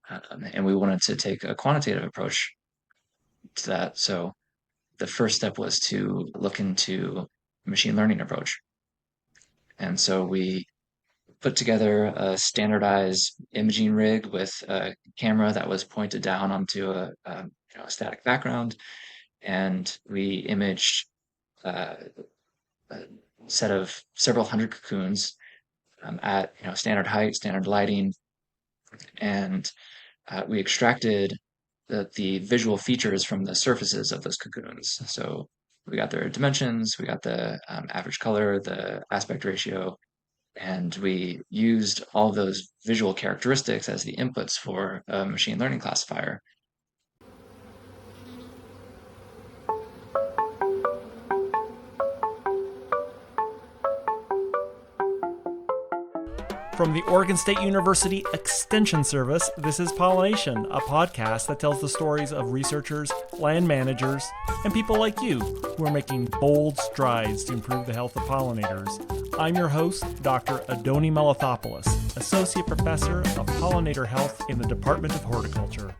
And we wanted to take a quantitative approach to that. So the first step was to look into machine learning approach. And so we put together a standardized imaging rig with a camera that was pointed down onto a static background, and we imaged uh, a set of several hundred cocoons at standard height, standard lighting, and we extracted the visual features from the surfaces of those cocoons. So we got their dimensions, we got the average color, the aspect ratio, and we used all of those visual characteristics as the inputs for a machine learning classifier. From the Oregon State University Extension Service, this is PolliNation, a podcast that tells the stories of researchers, land managers, and people like you who are making bold strides to improve the health of pollinators. I'm your host, Dr. Adoni Melathopoulos, Associate Professor of Pollinator Health in the Department of Horticulture.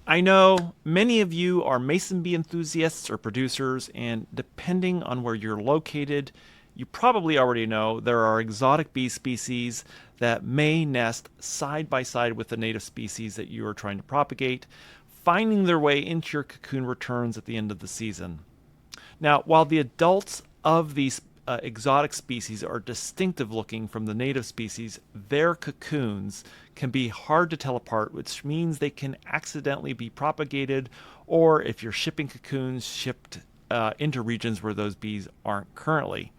I know many of you are mason bee enthusiasts or producers, and depending on where you're located, you probably already know there are exotic bee species that may nest side by side with the native species that you are trying to propagate, finding their way into your cocoon returns at the end of the season. Now, while the adults of these exotic species are distinctive looking from the native species, their cocoons can be hard to tell apart, which means they can accidentally be propagated, or if you're shipping cocoons, shipped into regions where those bees aren't currently.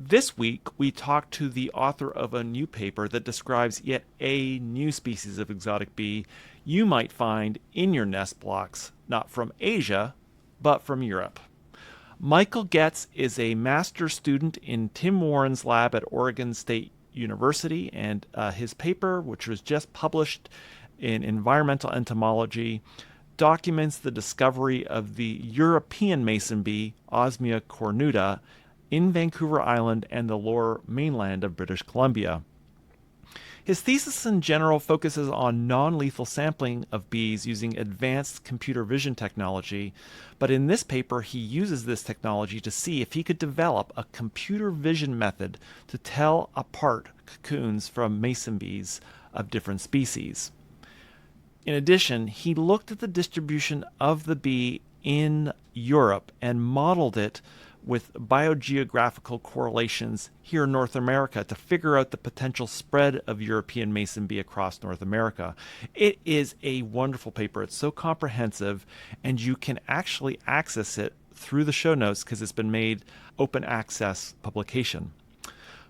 This week, we talked to the author of a new paper that describes yet a new species of exotic bee you might find in your nest blocks, not from Asia, but from Europe. Michael Getz is a master's student in Tim Warren's lab at Oregon State University, and his paper, which was just published in Environmental Entomology, documents the discovery of the European mason bee, Osmia cornuta, in Vancouver Island and the lower mainland of British Columbia. His thesis in general focuses on non-lethal sampling of bees using advanced computer vision technology, but in this paper he uses this technology to see if he could develop a computer vision method to tell apart cocoons from mason bees of different species. In addition, he looked at the distribution of the bee in Europe and modeled it with biogeographical correlations here in North America to figure out the potential spread of European mason bee across North America. It is a wonderful paper. It's so comprehensive, and you can actually access it through the show notes because it's been made open access publication.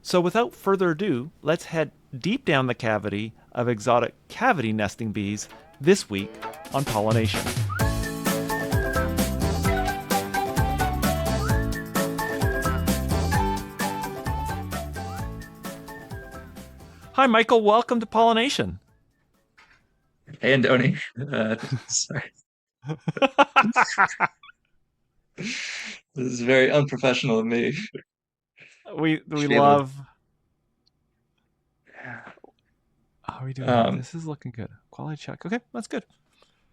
So without further ado, let's head deep down the cavity of exotic cavity nesting bees this week on PolliNation. Hi, Michael. Welcome to PolliNation. Hey, Andoni. Sorry. This is very unprofessional of me. We Should be able love. How are we doing? to, This is looking good. Quality check. Okay, that's good.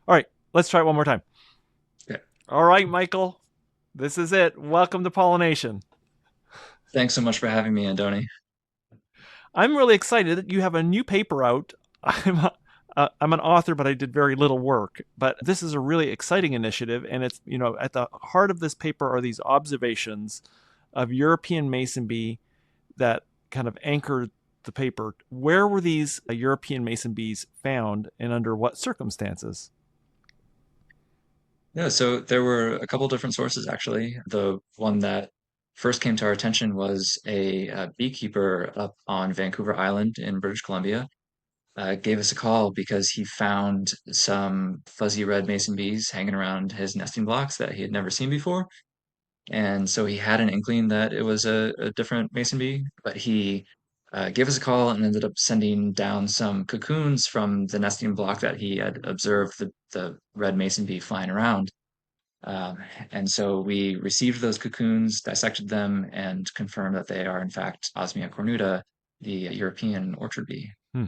All right, let's try it one more time. yeah. All right, Michael. This is it. Welcome to PolliNation. Thanks so much for having me, Andoni. I'm really excited that you have a new paper out. I'm an author, but I did very little work. But this is a really exciting initiative, and it's at the heart of this paper are these observations of European mason bee that kind of anchored the paper. Where were these European mason bees found, and under what circumstances? Yeah, so there were a couple different sources actually. The one that first came to our attention was a beekeeper up on Vancouver Island in British Columbia. Gave us a call because he found some fuzzy red mason bees hanging around his nesting blocks that he had never seen before. And so he had an inkling that it was a different mason bee, but he gave us a call and ended up sending down some cocoons from the nesting block that he had observed the red mason bee flying around. Um, and so we received those cocoons, dissected them, and confirmed that they are in fact Osmia cornuta, the European orchard bee. Hmm.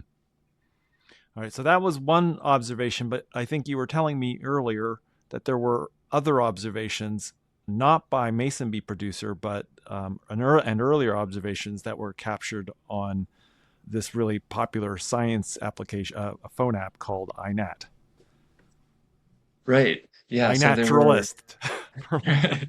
All right, so that was one observation, but I think you were telling me earlier that there were other observations, not by mason bee producer, but and earlier observations that were captured on this really popular science application, a phone app called iNat. Right. Yeah. So there were, iNaturalist.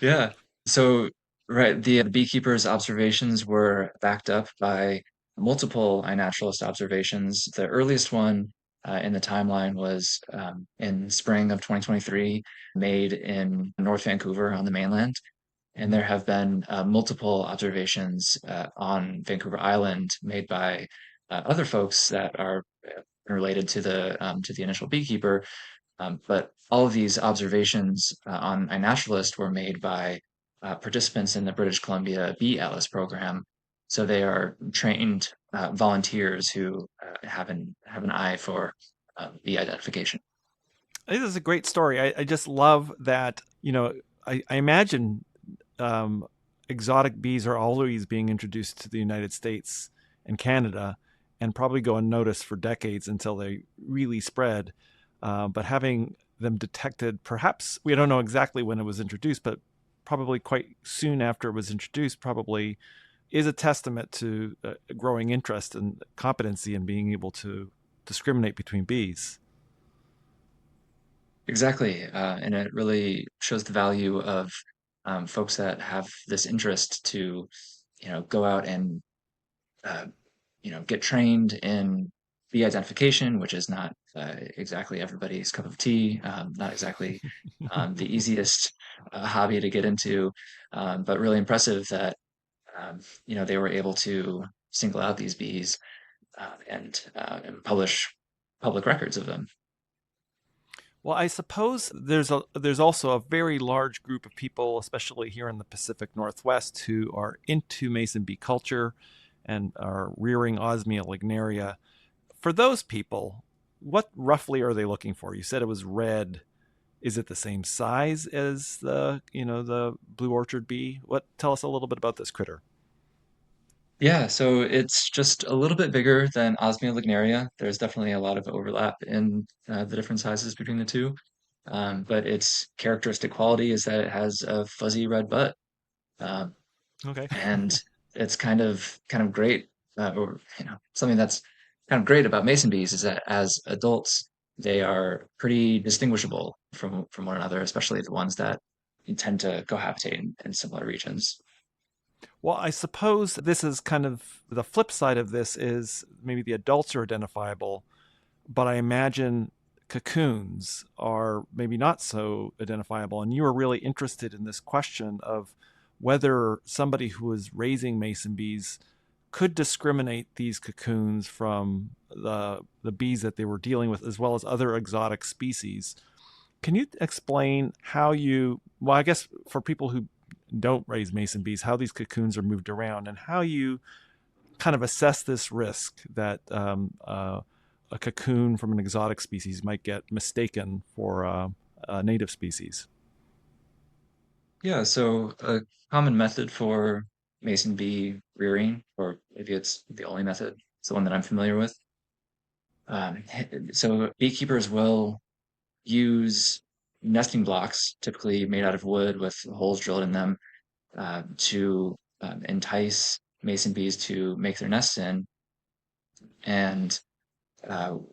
yeah. So, right, the beekeepers' observations were backed up by multiple iNaturalist observations. The earliest one in the timeline was in spring of 2023, made in North Vancouver on the mainland. And there have been multiple observations on Vancouver Island made by other folks that are related to the initial beekeeper. But all of these observations on iNaturalist were made by participants in the British Columbia Bee Atlas program. So they are trained volunteers who have an eye for bee identification. This is a great story. I just love that, I imagine exotic bees are always being introduced to the United States and Canada and probably go unnoticed for decades until they really spread. But having them detected, perhaps, we don't know exactly when it was introduced, but probably quite soon after it was introduced, probably is a testament to a growing interest and competency in being able to discriminate between bees. Exactly. And it really shows the value of folks that have this interest to, go out and uh, get trained in bee identification, which is not exactly everybody's cup of tea, not exactly the easiest hobby to get into, but really impressive that they were able to single out these bees and publish public records of them. Well, I suppose there's also a very large group of people, especially here in the Pacific Northwest, who are into mason bee culture and are rearing Osmia lignaria. For those people, what roughly are they looking for? You said it was red. Is it the same size as the blue orchard bee? What Tell us a little bit about this critter. Yeah, so it's just a little bit bigger than Osmia lignaria. There's definitely a lot of overlap in the different sizes between the two. But its characteristic quality is that it has a fuzzy red butt. Um, Okay. and it's kind of great, or something that's kind of great about mason bees is that as adults, they are pretty distinguishable from one another, especially the ones that tend to cohabitate in similar regions. Well, I suppose this is kind of the flip side of this is maybe the adults are identifiable, but I imagine cocoons are maybe not so identifiable. And you were really interested in this question of whether somebody who is raising mason bees could discriminate these cocoons from the bees that they were dealing with, as well as other exotic species. Can you explain how well, I guess for people who don't raise mason bees, how these cocoons are moved around and how you kind of assess this risk that a cocoon from an exotic species might get mistaken for a native species. Yeah, so a common method for mason bee rearing, or maybe it's the only method, it's the one that I'm familiar with. So beekeepers will use nesting blocks, typically made out of wood with holes drilled in them, to entice mason bees to make their nests in. And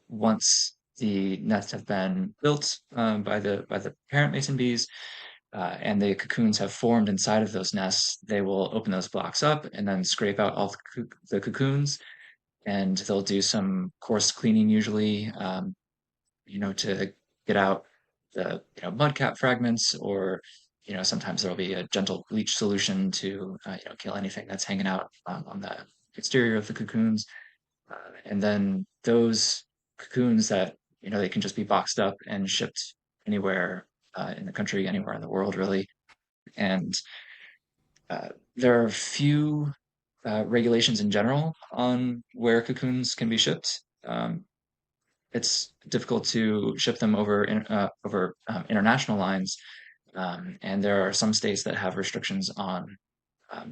once the nests have been built by the parent mason bees, and the cocoons have formed inside of those nests, they will open those blocks up and then scrape out all the cocoons, and they'll do some coarse cleaning usually, to get out the mud cap fragments, or sometimes there'll be a gentle bleach solution to kill anything that's hanging out on the exterior of the cocoons. And then those cocoons that they can just be boxed up and shipped anywhere in the country, anywhere in the world, really. And there are few regulations in general on where cocoons can be shipped. It's difficult to ship them over international lines, and there are some states that have restrictions on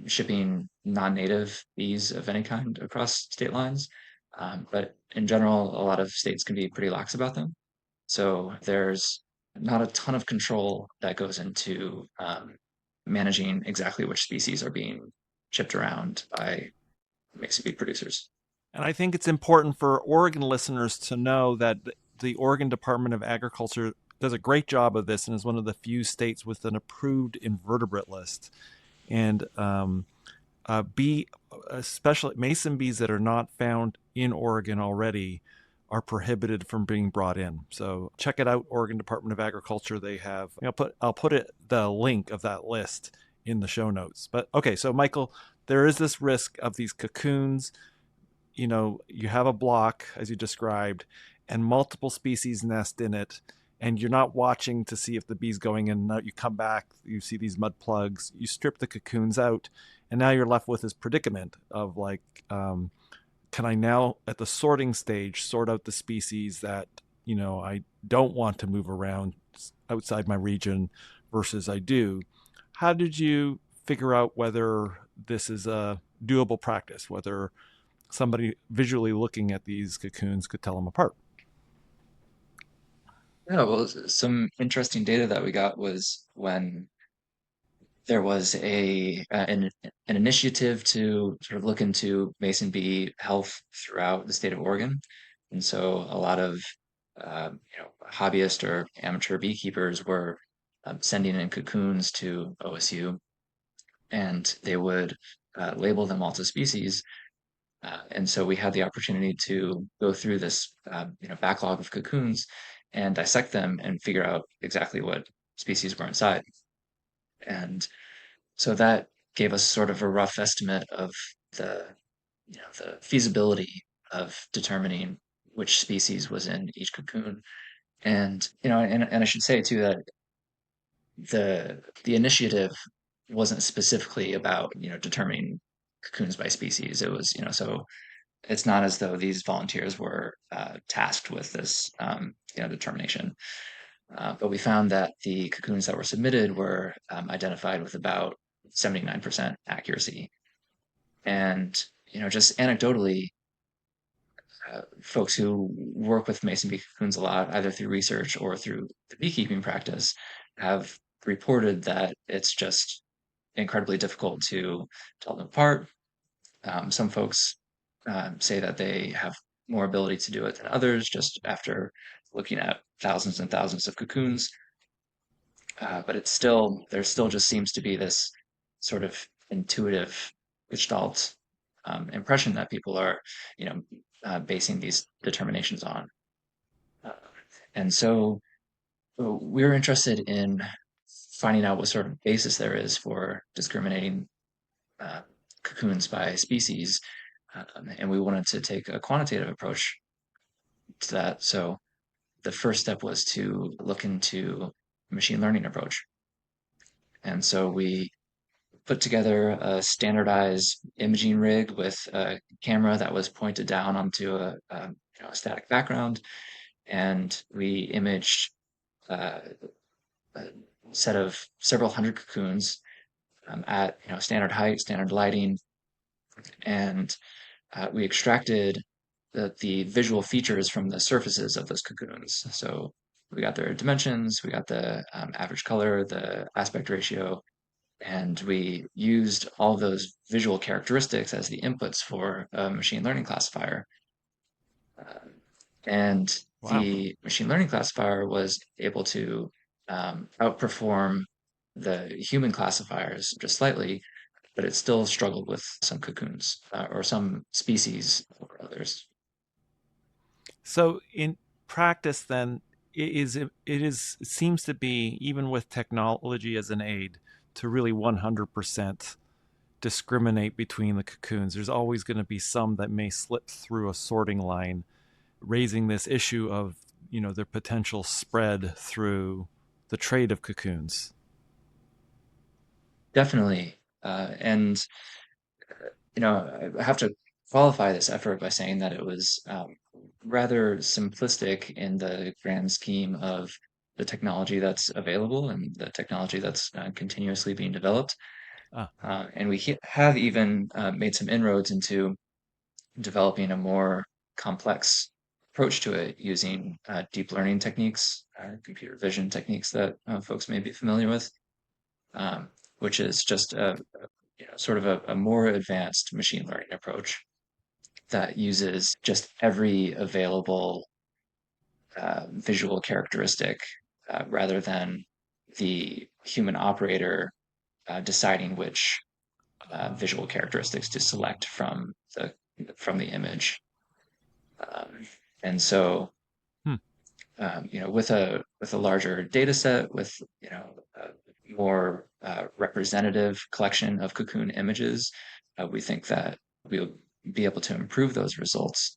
shipping non-native bees of any kind across state lines. But in general, a lot of states can be pretty lax about them. So there's not a ton of control that goes into managing exactly which species are being shipped around by mason bean producers. And I think it's important for Oregon listeners to know that the Oregon Department of Agriculture does a great job of this and is one of the few states with an approved invertebrate list. And bee, especially mason bees that are not found in Oregon already, are prohibited from being brought in. So check it out, Oregon Department of Agriculture. They have, I'll put the link of that list in the show notes. But okay, so Michael, there is this risk of these cocoons. You have a block, as you described, and multiple species nest in it, and you're not watching to see if the bee's going in and out. You come back, you see these mud plugs, you strip the cocoons out, and now you're left with this predicament of like, can I now, at the sorting stage, sort out the species that, I don't want to move around outside my region versus I do? How did you figure out whether this is a doable practice, whether somebody visually looking at these cocoons could tell them apart? Yeah, well, some interesting data that we got was when there was an initiative to sort of look into mason bee health throughout the state of Oregon, and so a lot of hobbyist or amateur beekeepers were sending in cocoons to OSU, and they would label them multi-species. And so we had the opportunity to go through this backlog of cocoons and dissect them and figure out exactly what species were inside. And so that gave us sort of a rough estimate of the, the feasibility of determining which species was in each cocoon. And, and I should say too that the initiative wasn't specifically about, determining cocoons by species. It was, so it's not as though these volunteers were tasked with this, determination. But we found that the cocoons that were submitted were identified with about 79% accuracy. And, just anecdotally, folks who work with mason bee cocoons a lot, either through research or through the beekeeping practice, have reported that it's just incredibly difficult to tell them apart. Some folks say that they have more ability to do it than others just after looking at thousands and thousands of cocoons. But there still just seems to be this sort of intuitive gestalt impression that people are, basing these determinations on. Uh, and so we're interested in finding out what sort of basis there is for discriminating uh, cocoons by species. And we wanted to take a quantitative approach to that. So the first step was to look into machine learning approach. And so we put together a standardized imaging rig with a camera that was pointed down onto a static background, and we imaged uh, a set of several hundred cocoons at standard height, standard lighting, and we extracted the visual features from the surfaces of those cocoons. So we got their dimensions, we got the average color, the aspect ratio, and we used all of those visual characteristics as the inputs for a machine learning classifier. Um, and Wow. the machine learning classifier was able to outperform the human classifiers just slightly, but it still struggled with some cocoons or some species over others. So in practice, then, it seems to be, even with technology as an aid, to really 100% discriminate between the cocoons. There's always going to be some that may slip through a sorting line, raising this issue of their potential spread through the trade of cocoons. Definitely. And I have to qualify this effort by saying that it was rather simplistic in the grand scheme of the technology that's available and the technology that's continuously being developed. Ah, And we have even made some inroads into developing a more complex approach to it using deep learning techniques, computer vision techniques that folks may be familiar with, um, which is just sort of a more advanced machine learning approach that uses just every available visual characteristic rather than the human operator deciding which visual characteristics to select from the image. And so, Hmm. with a larger data set, with a more representative collection of cocoon images, we think that we'll be able to improve those results.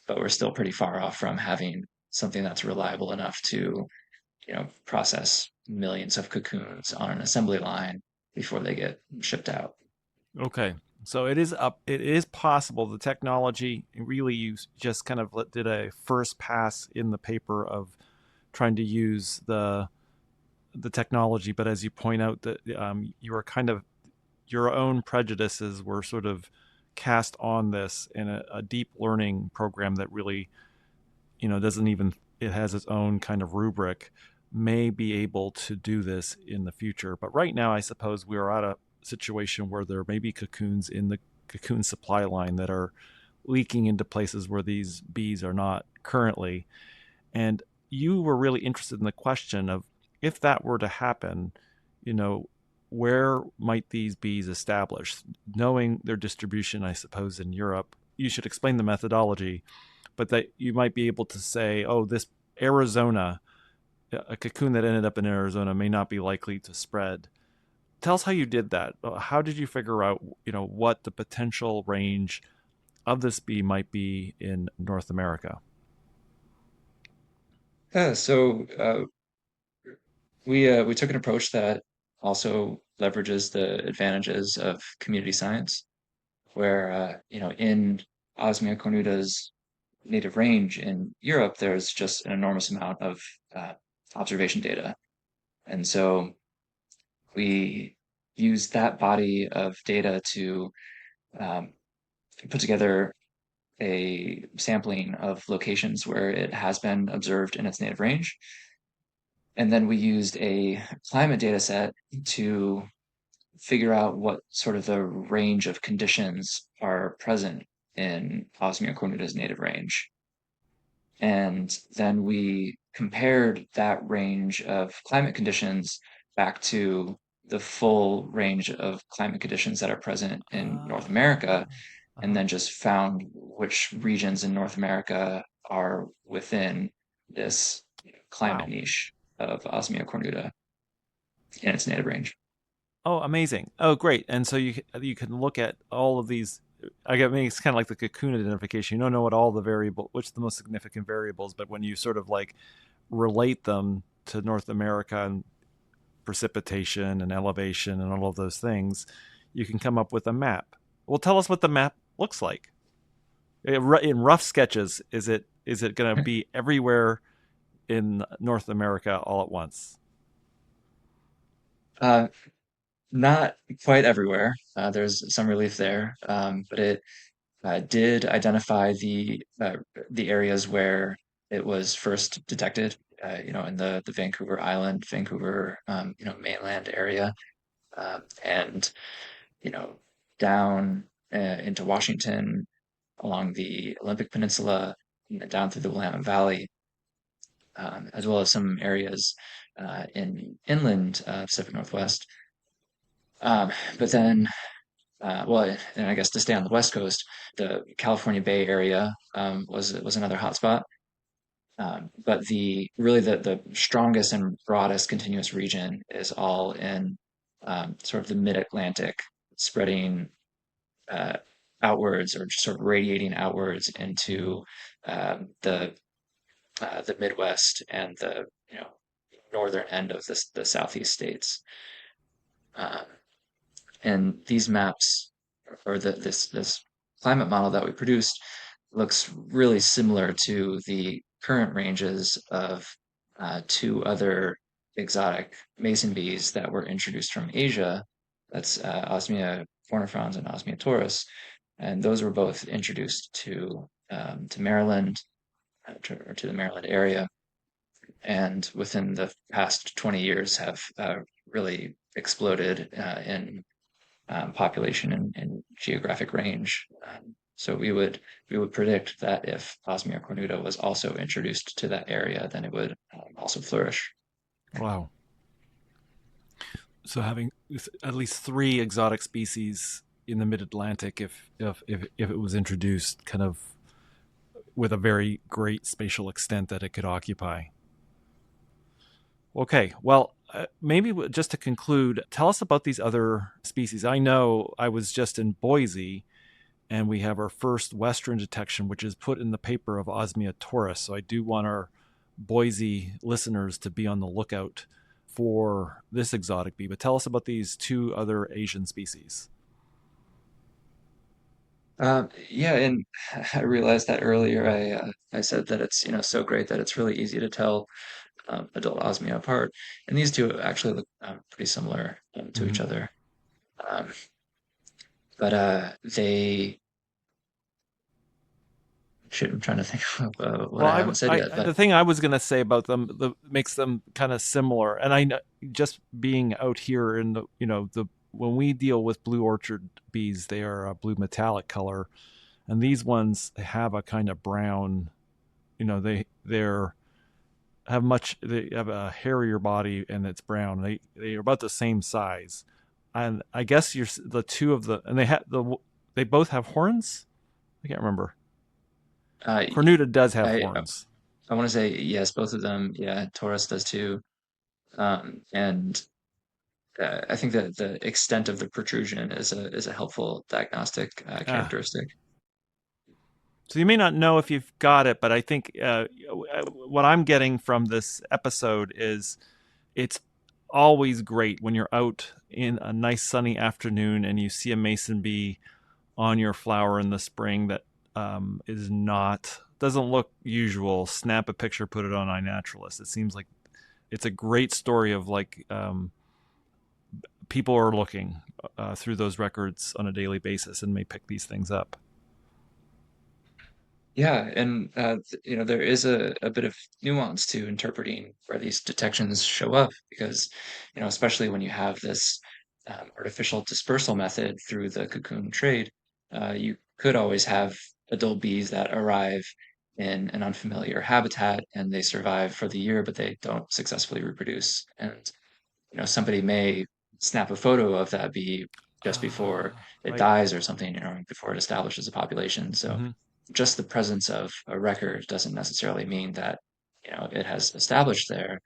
But we're still pretty far off from having something that's reliable enough to, process millions of cocoons on an assembly line before they get shipped out. Okay. So it is up. It is possible. The technology really, you just kind of did a first pass in the paper of trying to use the technology, but as you point out, that you are kind of, your own prejudices were sort of cast on this in a deep learning program that really, doesn't even, it has its own kind of rubric, may be able to do this in the future. But right now, I suppose we are at a situation where there may be cocoons in the cocoon supply line that are leaking into places where these bees are not currently. And you were really interested in the question of, if that were to happen, you know, where might these bees establish? Knowing their distribution, I suppose, in Europe, you should explain the methodology, but that you might be able to say, oh, this Arizona, a cocoon that ended up in Arizona may not be likely to spread. Tell us how you did that. How did you figure out, what the potential range of this bee might be in North America? Yeah, so we took an approach that also leverages the advantages of community science, where in Osmia cornuta's native range in Europe, there's just an enormous amount of uh, observation data, and so we use that body of data to um, put together a sampling of locations where it has been observed in its native range. And then we used a climate data set to figure out what sort of the range of conditions are present in Osmia cornuta's native range. And then we compared that range of climate conditions back to the full range of climate conditions that are present in North America, and Uh-huh. then just found which regions in North America are within this climate Wow. niche of Osmia cornuta in its native range. Oh, amazing. Oh, great. And so you can look at all of these. I mean, it's kind of like the cocoon identification. You don't know what all the variable, which the most significant variables, but when you sort of like relate them to North America and precipitation and elevation and all of those things, you can come up with a map. Well, tell us what the map looks like. In rough sketches, is it going to be everywhere in North America all at once? Uh, Not quite everywhere. There's some relief there, but it did identify the areas where it was first detected. In the Vancouver Island, Vancouver, mainland area, and you know, down into Washington, along the Olympic Peninsula, and then down through the Willamette Valley, as well as some areas in inland Pacific Northwest. But then well, and I guess to stay on the West Coast, the California Bay Area was another hotspot. But the strongest and broadest continuous region is all in sort of the mid-Atlantic, spreading uh, outwards or just sort of radiating outwards into the Midwest and the northern end of the Southeast states. Um, And these maps, or this climate model that we produced, looks really similar to the current ranges of two other exotic mason bees that were introduced from Asia. That's Osmia cornifrons and Osmia taurus, and those were both introduced to to Maryland, to the Maryland area, and within the past 20 years have really exploded in population and geographic range. So we would predict that if Osmia cornuta was also introduced to that area, then it would also flourish. Wow. So having at least 3 exotic species in the mid-Atlantic, if it was introduced, kind of with a very great spatial extent that it could occupy. Okay, well, maybe just to conclude, tell us about these other species. I know I was just in Boise, and we have our first Western detection, which is put in the paper of Osmia taurus. So I do want our Boise listeners to be on the lookout for this exotic bee. But tell us about these 2 other Asian species. Yeah, and I realized that earlier. I said that it's so great that it's really easy to tell adult Osmia apart, and these two actually look pretty similar to each Mm-hmm. other. Um, but they shoot, I'm trying to think of what Well, I haven't said yet. But the thing I was going to say about them makes them kind of similar, and I know just being out here in the the when we deal with blue orchard bees, they are a blue metallic color, and these ones have a kind of brown. They're they have a hairier body and it's brown. They are about the same size, and I guess you're the two of the and they both have horns. I can't remember. uh, Cornuta does have I horns. I want to say yes, both of them. Yeah, Taurus does too. And I think that the extent of the protrusion is a helpful diagnostic Ah, characteristic. so you may not know if you've got it, but I think what I'm getting from this episode is it's always great when you're out in a nice sunny afternoon and you see a mason bee on your flower in the spring that is not doesn't look usual. Snap a picture, put it on iNaturalist. It seems like it's a great story of like people are looking through those records on a daily basis and may pick these things up. Yeah, and there is a bit of nuance to interpreting where these detections show up because, especially when you have this artificial dispersal method through the cocoon trade, you could always have adult bees that arrive in an unfamiliar habitat and they survive for the year, but they don't successfully reproduce. And, somebody may snap a photo of that bee just before it Right. dies or something, before it establishes a population. So Mm-hmm. just the presence of a record doesn't necessarily mean that it has established there.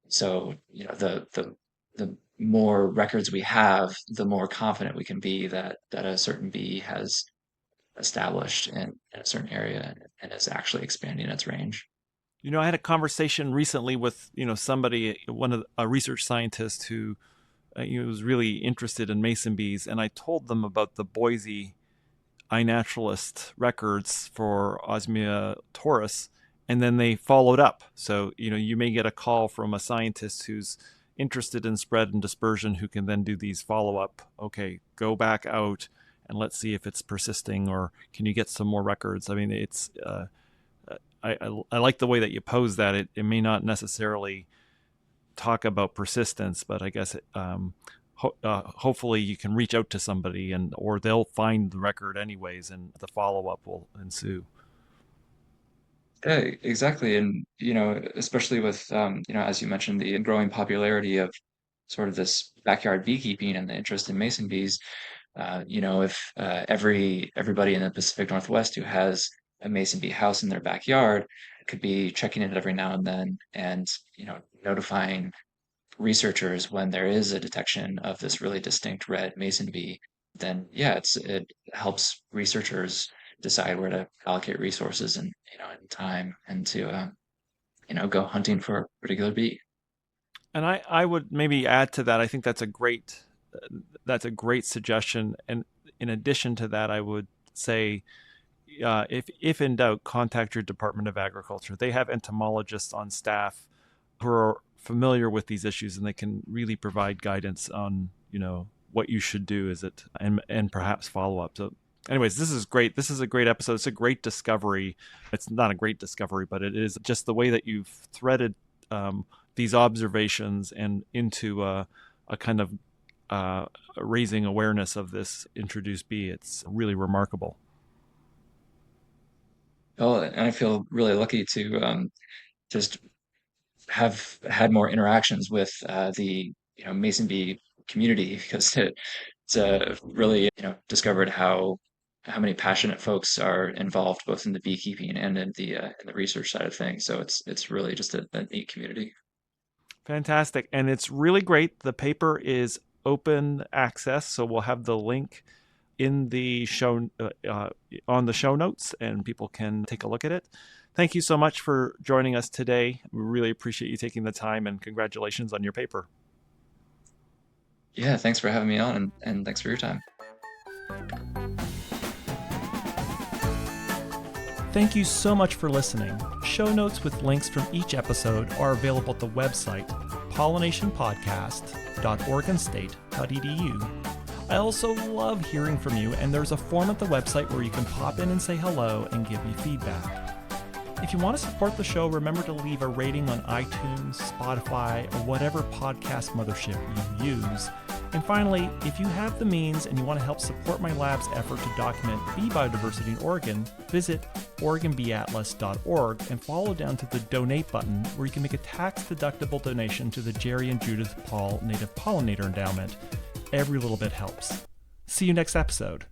So the more records we have, the more confident we can be that a certain bee has established in a certain area and is actually expanding its range. I had a conversation recently with somebody, a research scientist who was really interested in mason bees, and I told them about the Boise iNaturalist records for Osmia taurus, and then they followed up. So you may get a call from a scientist who's interested in spread and dispersion, who can then do these follow up. Okay, go back out and let's see if it's persisting, or can you get some more records? I mean, it's I like the way that you pose that. It may not necessarily talk about persistence, but I guess hopefully you can reach out to somebody or they'll find the record anyways, and the follow up will ensue. Yeah, exactly. And, especially with, as you mentioned, the growing popularity of sort of this backyard beekeeping and the interest in mason bees, if everybody in the Pacific Northwest who has a mason bee house in their backyard could be checking it every now and then and, notifying researchers when there is a detection of this really distinct red mason bee, then yeah, it helps researchers decide where to allocate resources and time and to go hunting for a particular bee. And I would maybe add to that. I think that's a great suggestion. And in addition to that, I would say, if in doubt, contact your Department of Agriculture. They have entomologists on staff who are familiar with these issues, and they can really provide guidance on what you should do. Is it and perhaps follow up. So Anyways, this is great. This is a great episode. It's a great discovery. It's not a great discovery, but it is just the way that you've threaded these observations and into a kind of raising awareness of this introduced bee. It's really remarkable. Oh, and I feel really lucky to just have had more interactions with the mason bee community because it's really discovered how many passionate folks are involved both in the beekeeping and in the research side of things. So it's really just a neat community. Fantastic. And it's really great. The paper is open access, so we'll have the link in the show on the show notes, and people can take a look at it. Thank you so much for joining us today. We really appreciate you taking the time, and congratulations on your paper. Yeah, thanks for having me on, and thanks for your time. Thank you so much for listening. Show notes with links from each episode are available at the website pollinationpodcast.oregonstate.edu. I also love hearing from you, and there's a form at the website where you can pop in and say hello and give me feedback. If you want to support the show, remember to leave a rating on iTunes, Spotify, or whatever podcast mothership you use. And finally, if you have the means and you want to help support my lab's effort to document bee biodiversity in Oregon, visit OregonBeeAtlas.org and follow down to the donate button where you can make a tax-deductible donation to the Jerry and Judith Paul Native Pollinator Endowment. Every little bit helps. See you next episode.